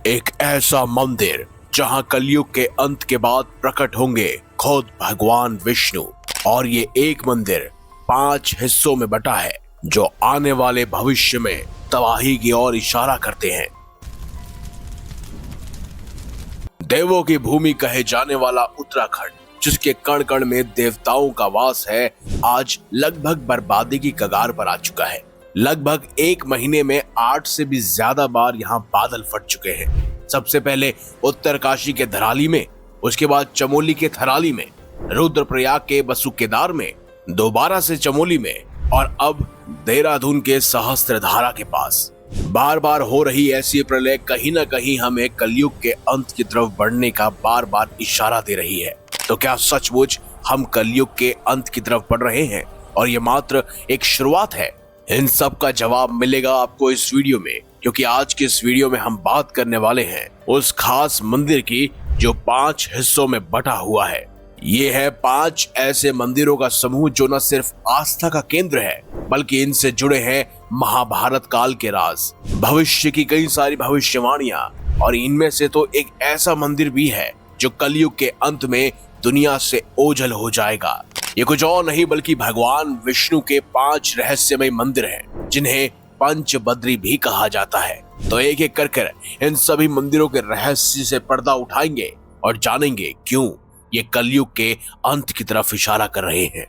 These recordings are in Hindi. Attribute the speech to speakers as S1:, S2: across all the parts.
S1: एक ऐसा मंदिर जहां कलयुग के अंत के बाद प्रकट होंगे खुद भगवान विष्णु। और ये एक मंदिर 5 हिस्सों में बटा है जो आने वाले भविष्य में तबाही की ओर इशारा करते हैं। देवों की भूमि कहे जाने वाला उत्तराखंड, जिसके कण कण में देवताओं का वास है, आज लगभग बर्बादी की कगार पर आ चुका है। लगभग 1 महीने में 8 से भी ज्यादा बार यहाँ बादल फट चुके हैं। सबसे पहले उत्तरकाशी के धराली में, उसके बाद चमोली के थराली में, रुद्रप्रयाग के बसुकेदार में, दोबारा से चमोली में और अब देहरादून के सहस्त्रधारा के पास। बार बार हो रही ऐसी प्रलय कहीं न कहीं हमें कलयुग के अंत की तरफ बढ़ने का बार बार इशारा दे रही है। तो क्या सचमुच हम कलयुग के अंत की तरफ बढ़ रहे हैं और ये मात्र एक शुरुआत है? इन सब का जवाब मिलेगा आपको इस वीडियो में, क्योंकि आज के इस वीडियो में हम बात करने वाले हैं उस खास मंदिर की जो 5 हिस्सों में बटा हुआ है। ये है 5 ऐसे मंदिरों का समूह जो न सिर्फ आस्था का केंद्र है, बल्कि इनसे जुड़े हैं महाभारत काल के राज, भविष्य की कई सारी भविष्यवाणियां, और इनमें से तो एक ऐसा मंदिर भी है जो कलयुग के अंत में दुनिया से ओझल हो जाएगा। ये कुछ और नहीं बल्कि भगवान विष्णु के 5 रहस्यमय मंदिर हैं, जिन्हें पंच बद्री भी कहा जाता है। तो एक एक कर इन सभी मंदिरों के रहस्य से पर्दा उठाएंगे और जानेंगे क्यों ये कलयुग के अंत की तरफ इशारा कर रहे हैं।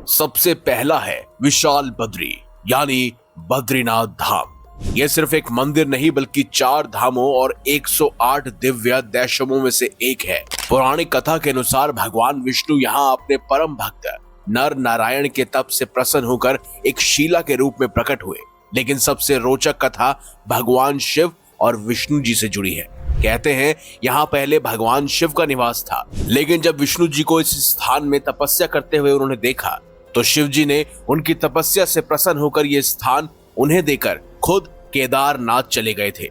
S1: सबसे पहला है विशाल बद्री यानी बद्रीनाथ धाम। यह सिर्फ एक मंदिर नहीं बल्कि 4 धामों और 108 दिव्य दैशमों में से एक है। पौराणिक कथा के अनुसार भगवान विष्णु यहाँ अपने परम भक्त नर नारायण के तप से प्रसन्न होकर एक शीला के रूप में प्रकट हुए। लेकिन सबसे रोचक कथा भगवान शिव और विष्णु जी से जुड़ी है। कहते हैं यहाँ पहले भगवान शिव का निवास था, लेकिन जब विष्णु जी को इस स्थान में तपस्या करते हुए उन्होंने देखा तो शिव जी ने उनकी तपस्या से प्रसन्न होकर ये स्थान उन्हें देकर खुद केदारनाथ चले गए थे।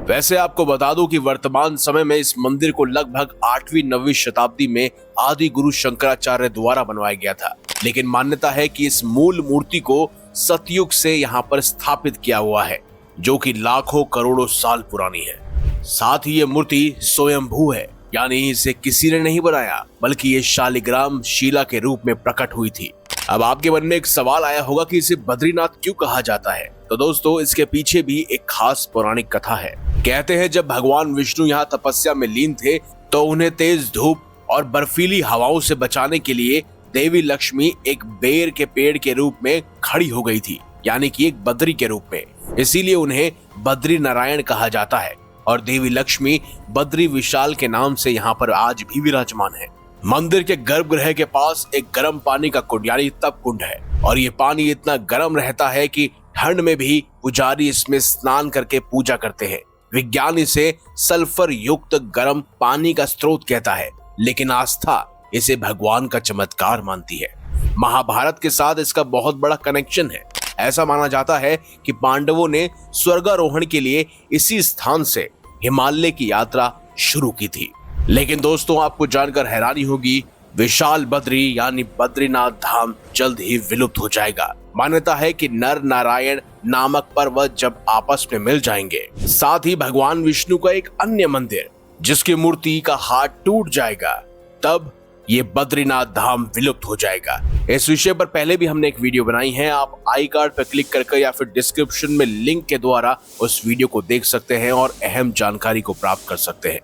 S1: वैसे आपको बता दूं कि वर्तमान समय में इस मंदिर को लगभग 8वीं-9वीं शताब्दी में आदि गुरु शंकराचार्य द्वारा बनवाया गया था, लेकिन मान्यता है कि इस मूल मूर्ति को सतयुग से यहाँ पर स्थापित किया हुआ है, जो कि लाखों करोड़ों साल पुरानी है। साथ ही ये मूर्ति स्वयंभू है, यानी इसे किसी ने नहीं बनाया, बल्कि ये शालिग्राम शिला के रूप में प्रकट हुई थी। अब आपके मन में एक सवाल आया होगा कि इसे बद्रीनाथ क्यों कहा जाता है। तो दोस्तों, इसके पीछे भी एक खास पौराणिक कथा है। कहते हैं जब भगवान विष्णु यहाँ तपस्या में लीन थे तो उन्हें तेज धूप और बर्फीली हवाओं से बचाने के लिए देवी लक्ष्मी एक बेर के पेड़ के रूप में खड़ी हो गई थी, यानी कि एक बद्री के रूप में। इसीलिए उन्हें बद्री नारायण कहा जाता है और देवी लक्ष्मी बद्री विशाल के नाम से यहाँ पर आज भी विराजमान है। मंदिर के गर्भगृह के पास एक गर्म पानी का कुंड यानी तप कुंड है, और ये पानी इतना गर्म रहता है कि ठंड में भी पुजारी इसमें स्नान करके पूजा करते हैं। विज्ञान इसे सल्फर युक्त गर्म पानी का स्रोत कहता है, लेकिन आस्था इसे भगवान का चमत्कार मानती है। महाभारत के साथ इसका बहुत बड़ा कनेक्शन है। ऐसा माना जाता है कि पांडवों ने स्वर्गारोहण के लिए इसी स्थान से हिमालय की यात्रा शुरू की थी। लेकिन दोस्तों, आपको जानकर हैरानी होगी, विशाल बद्री यानी बद्रीनाथ धाम जल्द ही विलुप्त हो जाएगा। मान्यता है कि नर नारायण नामक पर्वत जब आपस में मिल जाएंगे, साथ ही भगवान विष्णु का एक अन्य मंदिर जिसकी मूर्ति का हाथ टूट जाएगा, तब ये बद्रीनाथ धाम विलुप्त हो जाएगा। इस विषय पर पहले भी हमने एक वीडियो बनाई है, आप आई कार्ड पर क्लिक करके या फिर डिस्क्रिप्शन में लिंक के द्वारा उस वीडियो को देख सकते हैं और अहम जानकारी को प्राप्त कर सकते हैं।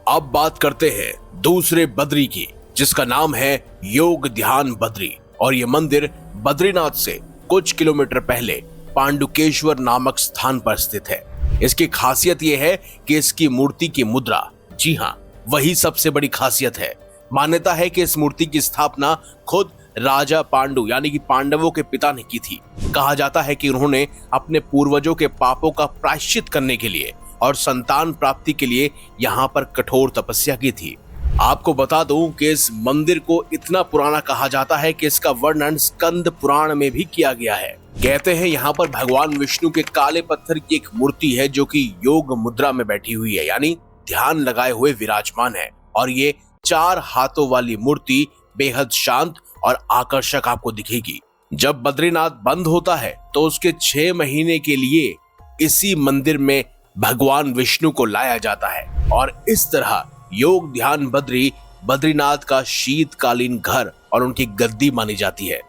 S1: अब बात करते हैं दूसरे बद्री की, जिसका नाम है योग ध्यान बद्री, और ये मंदिर बद्रीनाथ से कुछ किलोमीटर पहले पांडुकेश्वर नामक स्थान पर स्थित है। इसकी खासियत यह है कि इसकी मूर्ति की मुद्रा, जी हाँ, वही सबसे बड़ी खासियत है। मान्यता है कि इस मूर्ति की स्थापना खुद राजा पांडु यानी कि पांडवों के पिता ने की थी। कहा जाता है कि उन्होंने अपने पूर्वजों के पापों का प्रायश्चित करने के लिए और संतान प्राप्ति के लिए यहाँ पर कठोर तपस्या की थी। आपको बता दूं कि इस मंदिर को इतना पुराना कहा जाता है कि इसका वर्णन स्कंद पुराण में भी किया गया है। कहते हैं यहाँ पर भगवान विष्णु के काले पत्थर की एक मूर्ति है जो कि योग मुद्रा में बैठी हुई है, यानी ध्यान लगाए हुए विराजमान है, और ये 4 हाथों वाली मूर्ति बेहद शांत और आकर्षक आपको दिखेगी। जब बद्रीनाथ बंद होता है तो उसके 6 महीने के लिए इसी मंदिर में भगवान विष्णु को लाया जाता है और इस तरह योग ध्यान बद्री बद्रीनाथ का शीतकालीन घर और उनकी गद्दी मानी जाती है।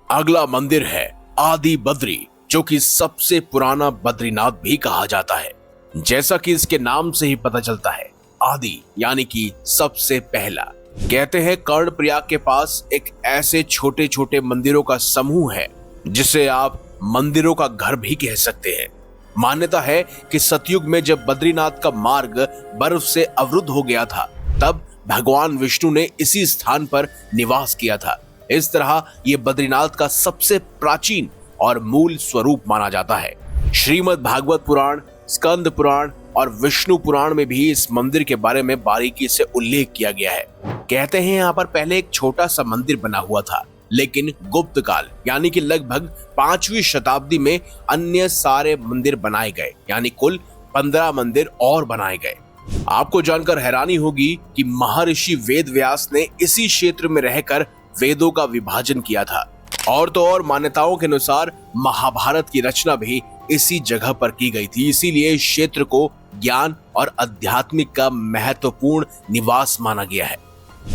S1: अगला मंदिर है आदि बद्री, जो कि सबसे पुराना बद्रीनाथ भी कहा जाता है। जैसा कि इसके नाम से ही पता चलता है, आदि यानी कि सबसे पहला। कहते हैं कर्णप्रयाग के पास एक ऐसे छोटे छोटे मंदिरों का समूह है जिसे आप मंदिरों का घर भी कह सकते हैं। मान्यता है कि सतयुग में जब बद्रीनाथ का मार्ग बर्फ से अवरुद्ध हो गया था, तब भगवान विष्णु ने इसी स्थान पर निवास किया था। इस तरह ये बद्रीनाथ का सबसे प्राचीन और मूल स्वरूप माना जाता है। श्रीमद् भागवत पुराण, स्कंद पुराण और विष्णु पुराण में भी इस मंदिर के बारे में बारीकी से उल्लेख किया गया है। कहते हैं यहाँ पर पहले एक छोटा सा मंदिर बना हुआ था, लेकिन गुप्त काल यानी कि लगभग 5वीं शताब्दी में अन्य सारे मंदिर बनाए गए, यानी कुल 15 मंदिर और बनाए गए। आपको जानकर हैरानी होगी कि महर्षि वेद व्यास ने इसी क्षेत्र में रहकर वेदों का विभाजन किया था। और तो और मान्यताओं के अनुसार महाभारत की रचना भी इसी जगह पर की गई थी, इसीलिए इस क्षेत्र को ज्ञान और आध्यात्मिक का महत्वपूर्ण निवास माना गया है।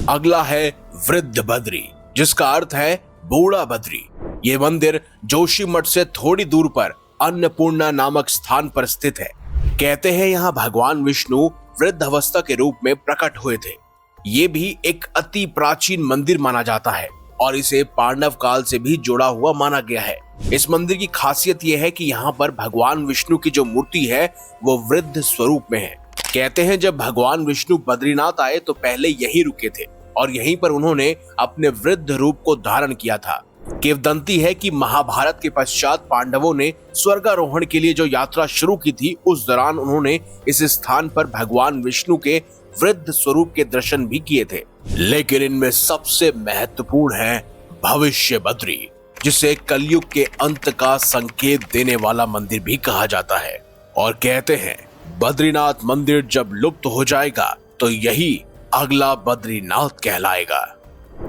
S1: अगला है वृद्ध बद्री, जिसका अर्थ है बूढ़ा बद्री। ये मंदिर जोशीमठ से थोड़ी दूर पर अन्नपूर्णा नामक स्थान पर स्थित है। कहते हैं यहाँ भगवान विष्णु वृद्ध अवस्था के रूप में प्रकट हुए थे। ये भी एक अति प्राचीन मंदिर माना जाता है और इसे पांडव काल से भी जोड़ा हुआ माना गया है। इस मंदिर की खासियत यह है कि यहाँ पर भगवान विष्णु की जो मूर्ति है वो वृद्ध स्वरूप में है। कहते हैं जब भगवान विष्णु बद्रीनाथ आए तो पहले यही रुके थे और यहीं पर उन्होंने अपने वृद्ध रूप को धारण किया था। किंवदंती है कि महाभारत के पश्चात पांडवों ने स्वर्गारोहण के लिए जो यात्रा शुरू की थी, उस दौरान उन्होंने इस स्थान पर भगवान विष्णु के वृद्ध स्वरूप के दर्शन भी किए थे। लेकिन इनमें सबसे महत्वपूर्ण है भविष्य बद्री, जिसे कलयुग के अंत का संकेत देने वाला मंदिर भी कहा जाता है। और कहते हैं बद्रीनाथ मंदिर जब लुप्त हो जाएगा तो यही अगला बद्रीनाथ कहलाएगा।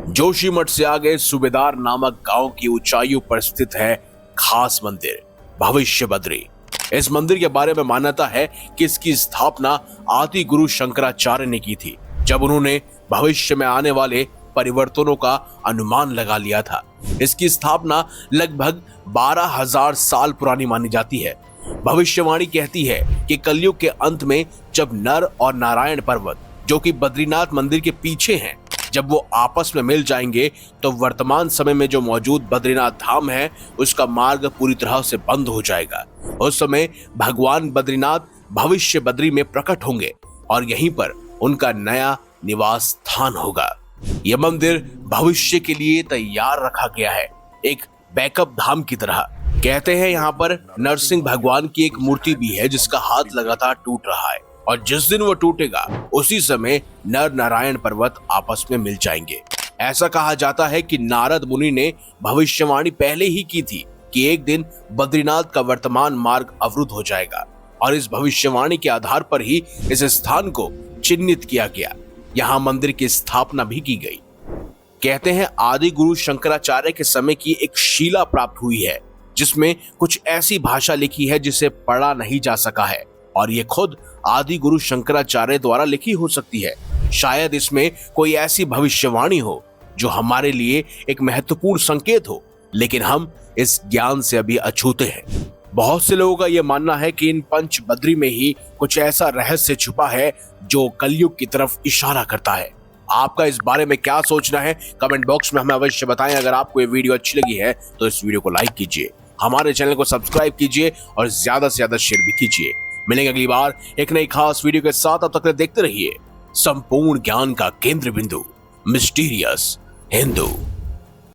S1: जोशीमठ से आगे सूबेदार नामक गांव की ऊंचाइयों पर स्थित है खास मंदिर भविष्य बद्री। इस मंदिर के बारे में मान्यता है कि इसकी स्थापना आदि गुरु शंकराचार्य ने की थी, जब उन्होंने भविष्य में आने वाले परिवर्तनों का अनुमान लगा लिया था। इसकी स्थापना लगभग 12,000 साल पुरानी मानी जाती है। भविष्यवाणी कहती है कि कलयुग के अंत में जब नर और नारायण पर्वत, जो कि बद्रीनाथ मंदिर के पीछे हैं, जब वो आपस में मिल जाएंगे तो वर्तमान समय में जो मौजूद बद्रीनाथ धाम है उसका मार्ग पूरी तरह से बंद हो जाएगा। उस समय भगवान बद्रीनाथ भविष्य बद्री में प्रकट होंगे और यहीं पर उनका नया निवास स्थान होगा। यह मंदिर भविष्य के लिए तैयार रखा गया है, एक बैकअप धाम की तरह। कहते हैं यहाँ पर नरसिंह भगवान की एक मूर्ति भी है जिसका हाथ लगातार टूट रहा है और जिस दिन वो टूटेगा उसी समय नर नारायण पर्वत आपस में मिल जाएंगे। ऐसा कहा जाता है कि नारद मुनि ने भविष्यवाणी पहले ही की थी कि एक दिन बद्रीनाथ का वर्तमान मार्ग अवरुद्ध हो जाएगा और इस भविष्यवाणी के आधार पर ही इस स्थान को चिन्हित किया गया। यहाँ मंदिर की स्थापना भी की गई। कहते हैं आदि गुरु शंकराचार्य के समय की एक शिला प्राप्त हुई है जिसमें कुछ ऐसी भाषा लिखी है जिसे पढ़ा नहीं जा सका है और ये खुद आदि गुरु शंकराचार्य द्वारा लिखी हो सकती है। शायद इसमें कोई ऐसी भविष्यवाणी हो जो हमारे लिए एक महत्वपूर्ण संकेत हो, लेकिन हम इस ज्ञान से अभी अछूते हैं। बहुत से लोगों का यह मानना है कि इन पंच बद्री में ही कुछ ऐसा रहस्य छुपा है जो कलयुग की तरफ इशारा करता है। आपका इस बारे में क्या सोचना है कमेंट बॉक्स में हमें अवश्य बताएं। अगर आपको ये वीडियो अच्छी लगी है तो इस वीडियो को लाइक कीजिए, हमारे चैनल को सब्सक्राइब कीजिए और ज्यादा से ज्यादा शेयर भी कीजिए। मिलेंगे अगली बार एक नई खास वीडियो के साथ। अब तक देखते रहिए संपूर्ण ज्ञान का केंद्र बिंदु मिस्टीरियस हिंदू।